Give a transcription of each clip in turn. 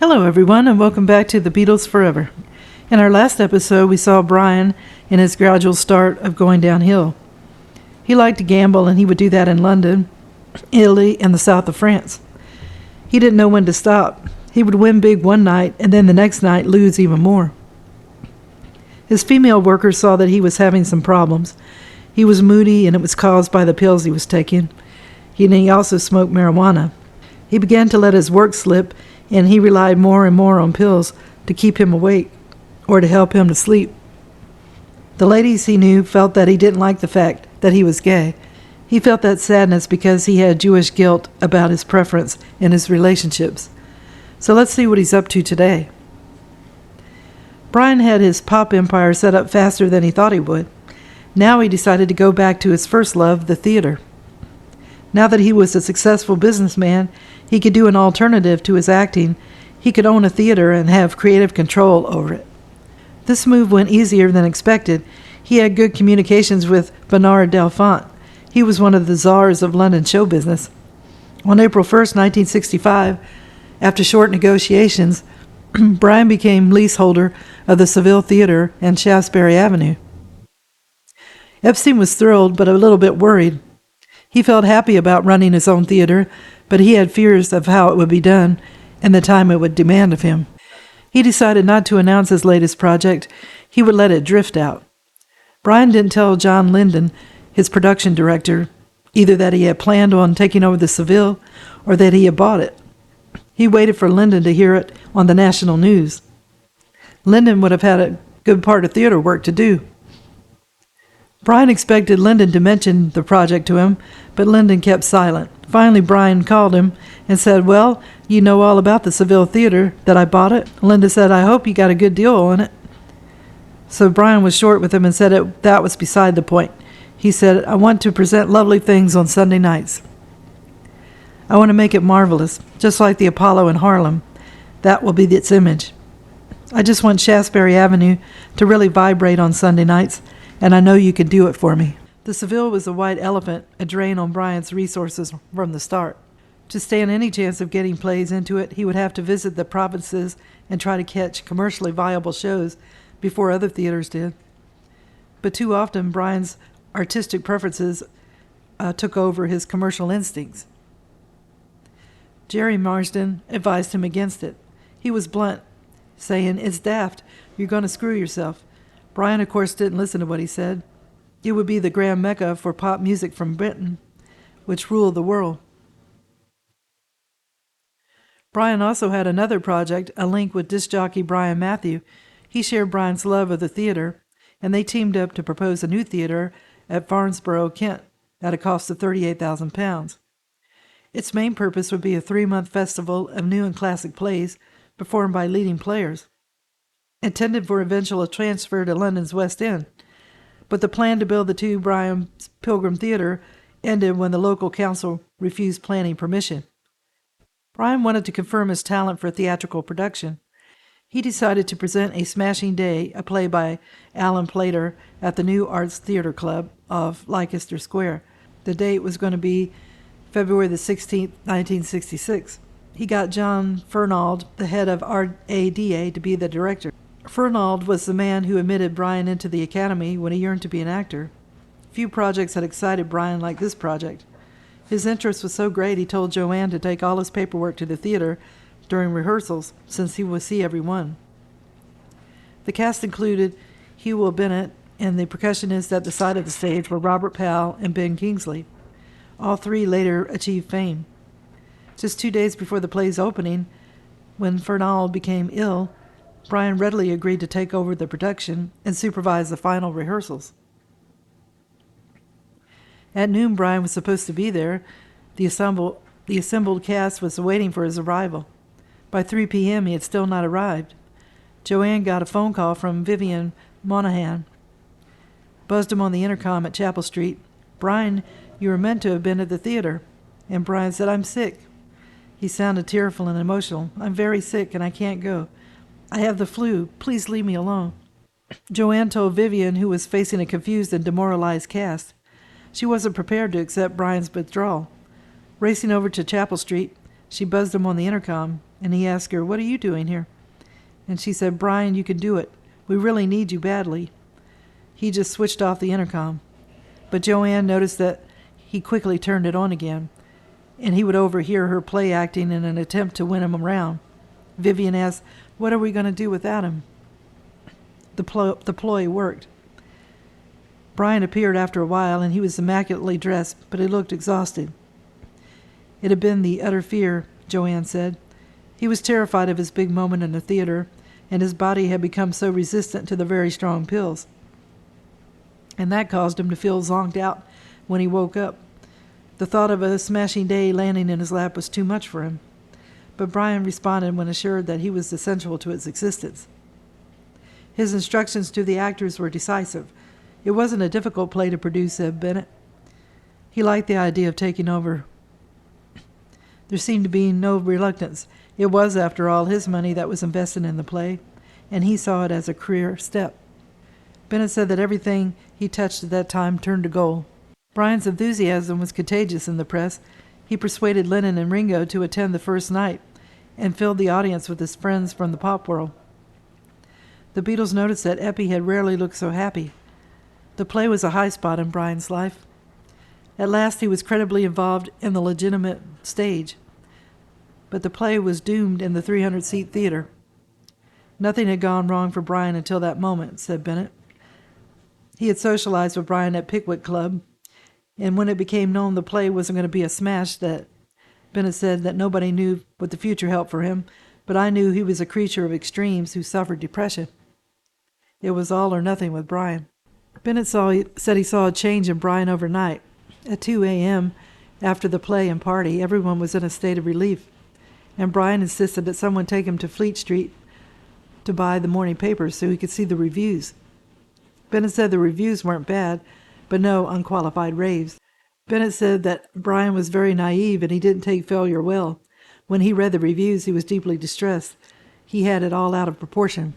Hello, everyone, and welcome back to the Beatles Forever. In our last episode, we saw Brian in his gradual start of going downhill. He liked to gamble, and he would do that in London, Italy, and the south of France. He didn't know when to stop. He would win big one night, and then the next night lose even more. His female workers saw that he was having some problems. He was moody, and it was caused by the pills he was taking. He also smoked marijuana. He began to let his work slip, and he relied more and more on pills to keep him awake or to help him to sleep. The ladies he knew felt that he didn't like the fact that he was gay. He felt that sadness because he had Jewish guilt about his preference in his relationships. So let's see what he's up to today. Brian had his pop empire set up faster than he thought he would. Now he decided to go back to his first love, the theater. Now that he was a successful businessman, he could do an alternative to his acting. He could own a theater and have creative control over it. This move went easier than expected. He had good communications with Bernard Delfont. He was one of the czars of London show business. On April 1st, 1965, after short negotiations, Brian became leaseholder of the Seville Theater and Shaftesbury Avenue. Epstein was thrilled, but a little bit worried. He felt happy about running his own theater, but he had fears of how it would be done and the time it would demand of him. He decided not to announce his latest project. He would let it drift out. Brian didn't tell John Linden, his production director, either that he had planned on taking over the Seville or that he had bought it. He waited for Linden to hear it on the national news. Linden would have had a good part of theater work to do. Brian expected Linden to mention the project to him, but Linden kept silent. Finally, Brian called him and said, "Well, you know all about the Seville Theater, that I bought it." Linden said, "I hope you got a good deal on it." So Brian was short with him and said that was beside the point. He said, "I want to present lovely things on Sunday nights. I want to make it marvelous, just like the Apollo in Harlem. That will be its image. I just want Shaftesbury Avenue to really vibrate on Sunday nights, and I know you can do it for me." The Seville was a white elephant, a drain on Brian's resources from the start. To stand any chance of getting plays into it, he would have to visit the provinces and try to catch commercially viable shows before other theaters did. But too often, Brian's artistic preferences took over his commercial instincts. Jerry Marsden advised him against it. He was blunt, saying, "It's daft. You're going to screw yourself." Brian, of course, didn't listen to what he said. It would be the grand mecca for pop music from Britain, which ruled the world. Brian also had another project, a link with disc jockey Brian Matthew. He shared Brian's love of the theater, and they teamed up to propose a new theater at Farnborough, Kent, at a cost of £38,000. Its main purpose would be a 3-month festival of new and classic plays performed by leading players, intended for eventual transfer to London's West End. But the plan to build the two Brian's Pilgrim Theatre ended when the local council refused planning permission. Brian wanted to confirm his talent for theatrical production. He decided to present A Smashing Day, a play by Alan Plater, at the New Arts Theatre Club of Leicester Square. The date was going to be February the 16th, 1966. He got John Fernald, the head of RADA, to be the director. Fernald was the man who admitted Brian into the academy when he yearned to be an actor. Few projects had excited Brian like this project. His interest was so great he told Joanne to take all his paperwork to the theater during rehearsals, since he would see every one. The cast included Hugh Bennett, and the percussionists at the side of the stage were Robert Powell and Ben Kingsley. All three later achieved fame. Just 2 days before the play's opening, when Fernald became ill, Brian readily agreed to take over the production and supervise the final rehearsals. At noon, Brian was supposed to be there. The assembled cast was waiting for his arrival. By 3 p.m., he had still not arrived. Joanne got a phone call from Vivian Monahan. Buzzed him on the intercom at Chapel Street. "Brian, you were meant to have been at the theater." And Brian said, "I'm sick." He sounded tearful and emotional. "I'm very sick and I can't go. I have the flu. Please leave me alone." Joanne told Vivian, who was facing a confused and demoralized cast. She wasn't prepared to accept Brian's withdrawal. Racing over to Chapel Street, she buzzed him on the intercom. and he asked her, "What are you doing here?" And she said, "Brian, you can do it. We really need you badly." He just switched off the intercom. But Joanne noticed that he quickly turned it on again, and he would overhear her play acting in an attempt to win him around. Vivian asked, "What are we going to do without him?" The ploy worked. Brian appeared after a while, and he was immaculately dressed, but he looked exhausted. It had been the utter fear, Joanne said. He was terrified of his big moment in the theater, and his body had become so resistant to the very strong pills. And that caused him to feel zonked out when he woke up. The thought of a smashing day landing in his lap was too much for him. But Brian responded when assured that he was essential to its existence. His instructions to the actors were decisive. It wasn't a difficult play to produce, said Bennett. He liked the idea of taking over. There seemed to be no reluctance. It was, after all, his money that was invested in the play, and he saw it as a career step. Bennett said that everything he touched at that time turned to gold. Brian's enthusiasm was contagious in the press. He persuaded Lennon and Ringo to attend the first night and filled the audience with his friends from the pop world. The Beatles noticed that Eppie had rarely looked so happy. The play was a high spot in Brian's life. At last he was credibly involved in the legitimate stage. But the play was doomed in the 300-seat theater. Nothing had gone wrong for Brian until that moment, said Bennett. He had socialized with Brian at Pickwick Club, and when it became known the play wasn't going to be a smash, that Bennett said that nobody knew what the future held for him, but I knew he was a creature of extremes who suffered depression. It was all or nothing with Brian. Bennett said he saw a change in Brian overnight. At 2 a.m., after the play and party, everyone was in a state of relief, and Brian insisted that someone take him to Fleet Street to buy the morning papers so he could see the reviews. Bennett said the reviews weren't bad, but no unqualified raves. Bennett said that Brian was very naive and he didn't take failure well. When he read the reviews, he was deeply distressed. He had it all out of proportion.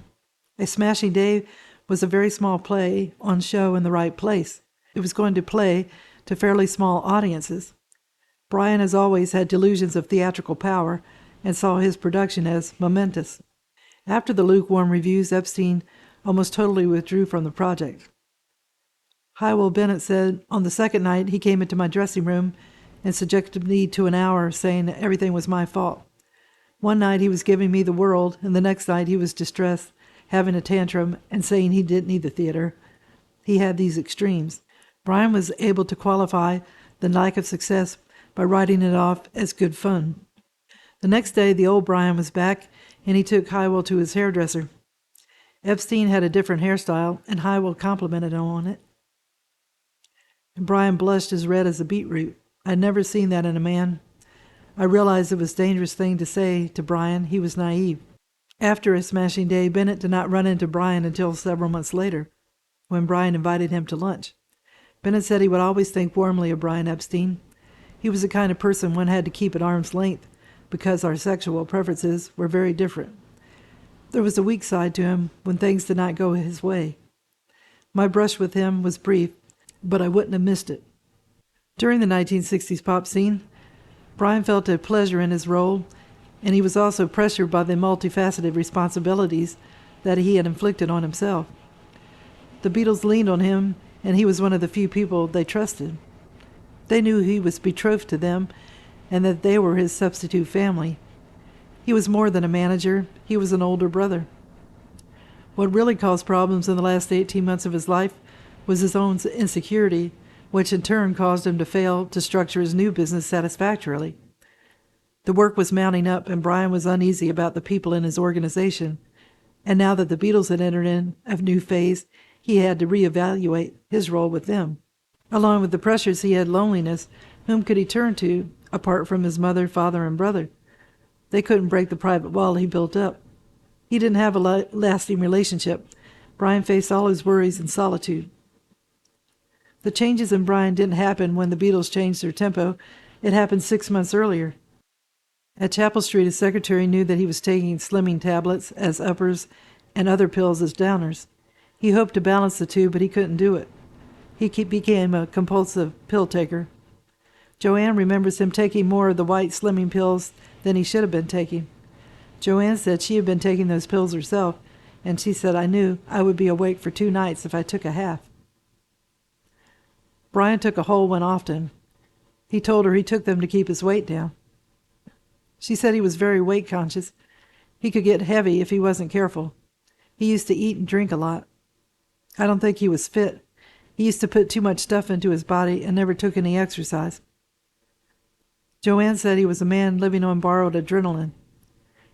A Smashing Day was a very small play on show in the right place. It was going to play to fairly small audiences. Brian has always had delusions of theatrical power and saw his production as momentous. After the lukewarm reviews, Epstein almost totally withdrew from the project. Hywell Bennett said, on the second night he came into my dressing room and subjected me to an hour, saying that everything was my fault. One night he was giving me the world, and the next night he was distressed, having a tantrum, and saying he didn't need the theater. He had these extremes. Brian was able to qualify the lack of success by writing it off as good fun. The next day the old Brian was back, and he took Hywell to his hairdresser. Epstein had a different hairstyle, and Hywell complimented him on it. And Brian blushed as red as a beetroot. I'd never seen that in a man. I realized it was a dangerous thing to say to Brian. He was naive. After A Smashing Day, Bennett did not run into Brian until several months later, when Brian invited him to lunch. Bennett said he would always think warmly of Brian Epstein. He was the kind of person one had to keep at arm's length because our sexual preferences were very different. There was a weak side to him when things did not go his way. My brush with him was brief, but I wouldn't have missed it. During the 1960s pop scene, Brian felt a pleasure in his role, and he was also pressured by the multifaceted responsibilities that he had inflicted on himself. The Beatles leaned on him, and he was one of the few people they trusted. They knew he was betrothed to them, and that they were his substitute family. He was more than a manager. He was an older brother. What really caused problems in the last 18 months of his life was his own insecurity, which in turn caused him to fail to structure his new business satisfactorily. The work was mounting up, and Brian was uneasy about the people in his organization. And now that the Beatles had entered in a new phase, he had to reevaluate his role with them. Along with the pressures, he had loneliness. Whom could he turn to, apart from his mother, father, and brother? They couldn't break the private wall he built up. He didn't have a lasting relationship. Brian faced all his worries in solitude. The changes in Brian didn't happen when the Beatles changed their tempo. It happened 6 months earlier. At Chapel Street, his secretary knew that he was taking slimming tablets as uppers and other pills as downers. He hoped to balance the two, but he couldn't do it. He became a compulsive pill taker. Joanne remembers him taking more of the white slimming pills than he should have been taking. Joanne said she had been taking those pills herself, and she said, I knew I would be awake for 2 nights if I took a half. Brian took a whole one often. He told her he took them to keep his weight down. She said he was very weight conscious. He could get heavy if he wasn't careful. He used to eat and drink a lot. I don't think he was fit. He used to put too much stuff into his body and never took any exercise. Joanne said he was a man living on borrowed adrenaline.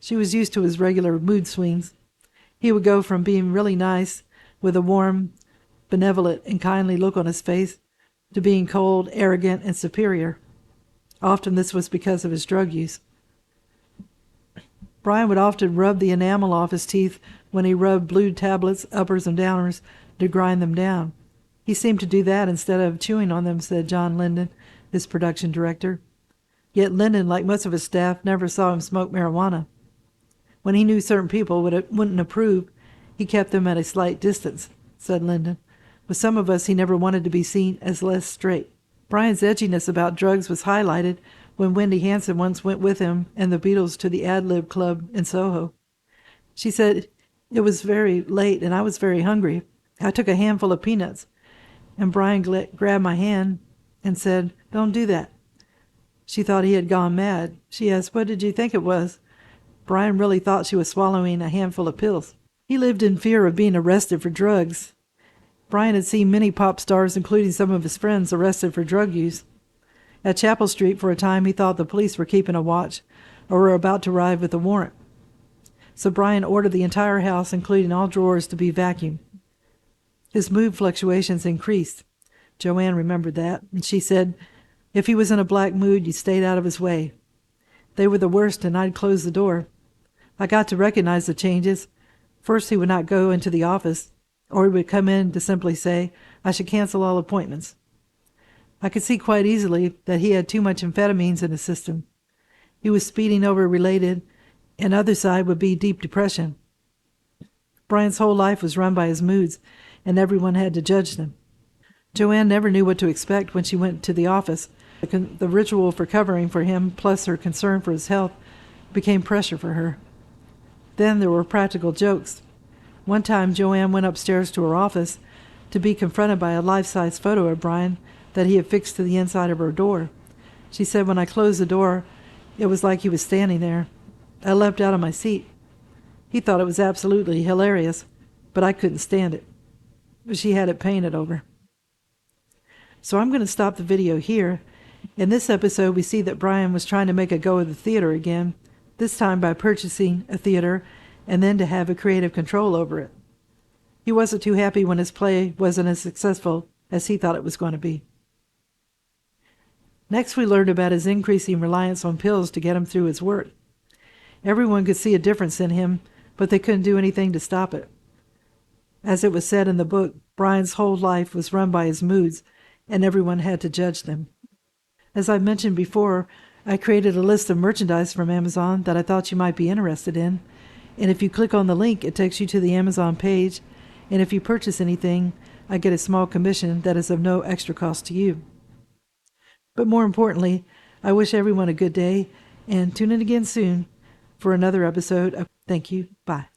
She was used to his regular mood swings. He would go from being really nice, with a warm, benevolent, and kindly look on his face, to being cold, arrogant, and superior. Often this was because of his drug use. Brian would often rub the enamel off his teeth when he rubbed blue tablets, uppers and downers, to grind them down. He seemed to do that instead of chewing on them, said John Linden, his production director. Yet Linden, like most of his staff, never saw him smoke marijuana. When he knew certain people wouldn't approve, he kept them at a slight distance, said Linden. With some of us, he never wanted to be seen as less straight. Brian's edginess about drugs was highlighted when Wendy Hansen once went with him and the Beatles to the Ad-Lib Club in Soho. She said, it was very late and I was very hungry. I took a handful of peanuts, and Brian grabbed my hand and said, don't do that. She thought he had gone mad. She asked, what did you think it was? Brian really thought she was swallowing a handful of pills. He lived in fear of being arrested for drugs. Brian had seen many pop stars, including some of his friends, arrested for drug use. At Chapel Street, for a time, he thought the police were keeping a watch or were about to arrive with a warrant. So Brian ordered the entire house, including all drawers, to be vacuumed. His mood fluctuations increased. Joanne remembered that, and she said, if he was in a black mood, you stayed out of his way. They were the worst, and I'd close the door. I got to recognize the changes. First, he would not go into the office, or he would come in to simply say, I should cancel all appointments. I could see quite easily that he had too much amphetamines in his system. He was speeding over related, and other side would be deep depression. Brian's whole life was run by his moods, and everyone had to judge them. Joanne never knew what to expect when she went to the office. The ritual for covering for him, plus her concern for his health, became pressure for her. Then there were practical jokes. One time, Joanne went upstairs to her office to be confronted by a life-size photo of Brian that he had fixed to the inside of her door. She said, when I closed the door, it was like he was standing there. I leapt out of my seat. He thought it was absolutely hilarious, but I couldn't stand it. She had it painted over. So I'm going to stop the video here. In this episode, we see that Brian was trying to make a go of the theater again, this time by purchasing a theater and then to have a creative control over it. He wasn't too happy when his play wasn't as successful as he thought it was going to be. Next, we learned about his increasing reliance on pills to get him through his work. Everyone could see a difference in him, but they couldn't do anything to stop it. As it was said in the book, Brian's whole life was run by his moods, and everyone had to judge them. As I mentioned before, I created a list of merchandise from Amazon that I thought you might be interested in, and if you click on the link, it takes you to the Amazon page, and if you purchase anything, I get a small commission that is of no extra cost to you. But more importantly, I wish everyone a good day, and tune in again soon for another episode of Thank You. Bye.